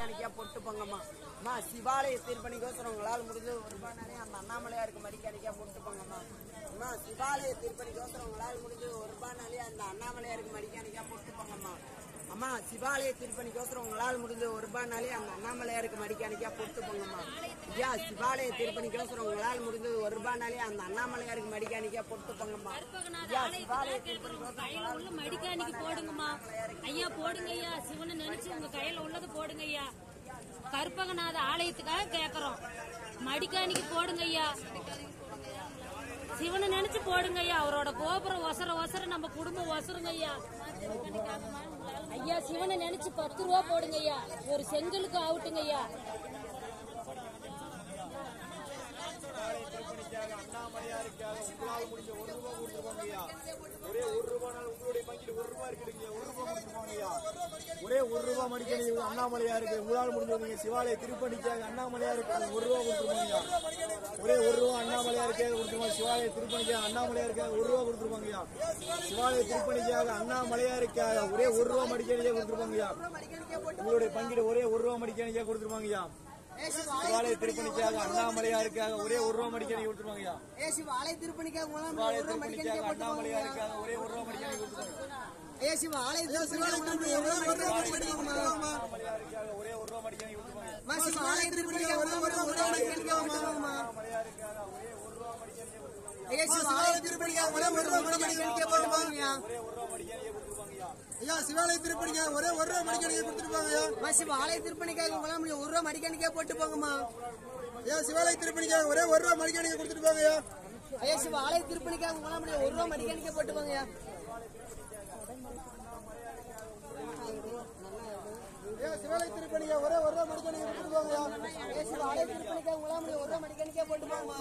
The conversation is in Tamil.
மடிக்காணிக்கா போட்டு போங்கம்மா. அம்மா சிவாலய திருப்பணிக்கோசரம் உங்களால் முடிஞ்ச ஒரு ரூபாய்னாலே அந்த அண்ணாமலையாருக்கு மடிக்காணிக்கா போட்டு போங்கம்மா. அம்மா சிவாலய திருப்பணிக்கோசரம் உங்களால் முடிஞ்ச ஒரு ரூபாய்னாலே அந்த அண்ணாமலையாருக்கு மடிக்காணிக்கா போட்டு போங்கம்மா. அம்மா சிவாலய திருப்பணிக்கோசரம் உங்களால் முடிஞ்ச ஒரு ரூபாய்னாலே அந்த அண்ணாமலையாருக்கு மடிக்காணிக்கா போட்டு போங்கம்மா. ஐயா சிவாலய திருப்பணிக்கோசரம் உங்களால் முடிஞ்ச ஒரு ரூபாய்னாலே அந்த அண்ணாமலையாருக்கு மடிக்காணிக்கா போட்டு போங்கம்மா. ஐயா சிவாலய கையில உள்ள மடிக்காணிக்கு போடுங்கம்மா. ஐயா போடுங்க ஐயா, சிவனை நினைச்சு உங்க கையில உள்ளது போடுங்க ஐயா. கற்பகநாத ஆலயத்துக்காக கேக்குறோம், மடிக்காணிக்கு போடுங்க ஐயா. சிவனை நினைச்சு போடுங்க ஐயா. அவரோட கோபுரம் ஒசர நம்ம குடும்பம் ஒசருங்க ஐயா. ஐயா சிவனை நினைச்சு 10 ரூபா போடுங்க ஐயா. ஒரு செங்கலுக்கு ஆகட்டுங்க ஐயா. அண்ணாமலையாருக்காக உங்களால் முடிஞ்ச 1 ரூபா கொடுத்துருவாங்க ஐயா. ஒரே 1 ரூபாய் உங்களுடைய பங்கிட்டு 1 ரூபாய் இருக்குதுங்க. 1 ரூபாய் கொடுத்துருவாங்க ஐயா. ஒரே 1 ரூபாய் மடிக்கணி அண்ணாமலையாருக்கு உங்களால் முடிஞ்சவங்க சிவாலய திருப்பணிக்காக அண்ணாமலையாருக்கு 1 ரூபாய் கொடுத்துருவாங்க ஐயா. ஒரே 1 ரூபாய் அண்ணாமலையாருக்காக கொடுத்துருவாங்க. சிவாலய திருப்பணிக்காக அண்ணாமலையாருக்காக 1 ரூபாய் கொடுத்துருவாங்க ஐயா. சிவாலய திருப்பணிக்காக அண்ணாமலையாருக்காக ஒரே 1 ரூபாய் மடிக்கணிக்கா கொடுத்துருவாங்க ஐயா. உங்களுடைய பங்கிட்டு ஒரே 1 ரூபாய் மடிக்கணிக்கா கொடுத்துருவாங்க ஐயா. சிவாலய திருப்பணிக்காக அண்ணாமலையாருக்காக ஒரே 1 ரூபாய் மடிக்கணி கொடுத்துருவாங்க ஐயா. சிவாலய திருப்பணிக்காக சிவாலய திருப்பணிக்காக அண்ணாமலையாருக்காக ஒரே 1 ரூபாய் மடிக்கணி கொடுத்துருவாங்க. சிவாலய திருப்பணிக்காக ஒரே 1 ரூபாய் மடிக்கணி கொடுத்துருவாங்க. அண்ணாமலையாருக்காக ஒரே 1 ரூபாய் மடிக்கணி கொடுத்துருவாங்க. சிவாலய திருப்பணிக்காக ஒரே 1 ரூபாய் மடிக்கணி கொடுத்துருவாங்க. அண்ணாமலையாருக்காக ஒரே 1 ரூபாய் மடிக்கணி கொடுத்துருவாங்க. சிவாலய திருப்பணிக்காக ஒரே 1 ரூபாய் மடிக்கணி போடுவாங்க. ஒரே 1 ரூபாய் மடிக்கணி கொடுத்துருவாங்க ஐயா. ஐயா சிவாலய திருப்பணிக்காக ஒரே 1 ரூபாய் மடிக்கணிக்கை கொடுத்துருப்பாங்க ஐயா. சிவாலய திருப்பணிக்காக உங்களால் 1 ரூபாய் மடிக்கணிக்கே போட்டு போங்கம்மா. ஐயா சிவாலய திருப்பணிக்காக ஒரே 1 ரூபாய் மடிக்கணிக்கை கொடுத்துருப்பாங்க ஐயா. ஐயா சிவாலய திருப்பணிக்காக உங்களால் 1 ரூபாய் மடிக்கணிக்கே போட்டு போங்க ஐயா. ஐயா சிவாலய திருப்பணிக்காக ஒரே 1 ரூபாய் மடிக்கணிக்கை கொடுத்துருப்பாங்க ஐயா. சிவாலய திருப்பணிக்காக உங்களால் 1 ரூபாய் மடிக்கணிக்கே போட்டு போங்கம்மா.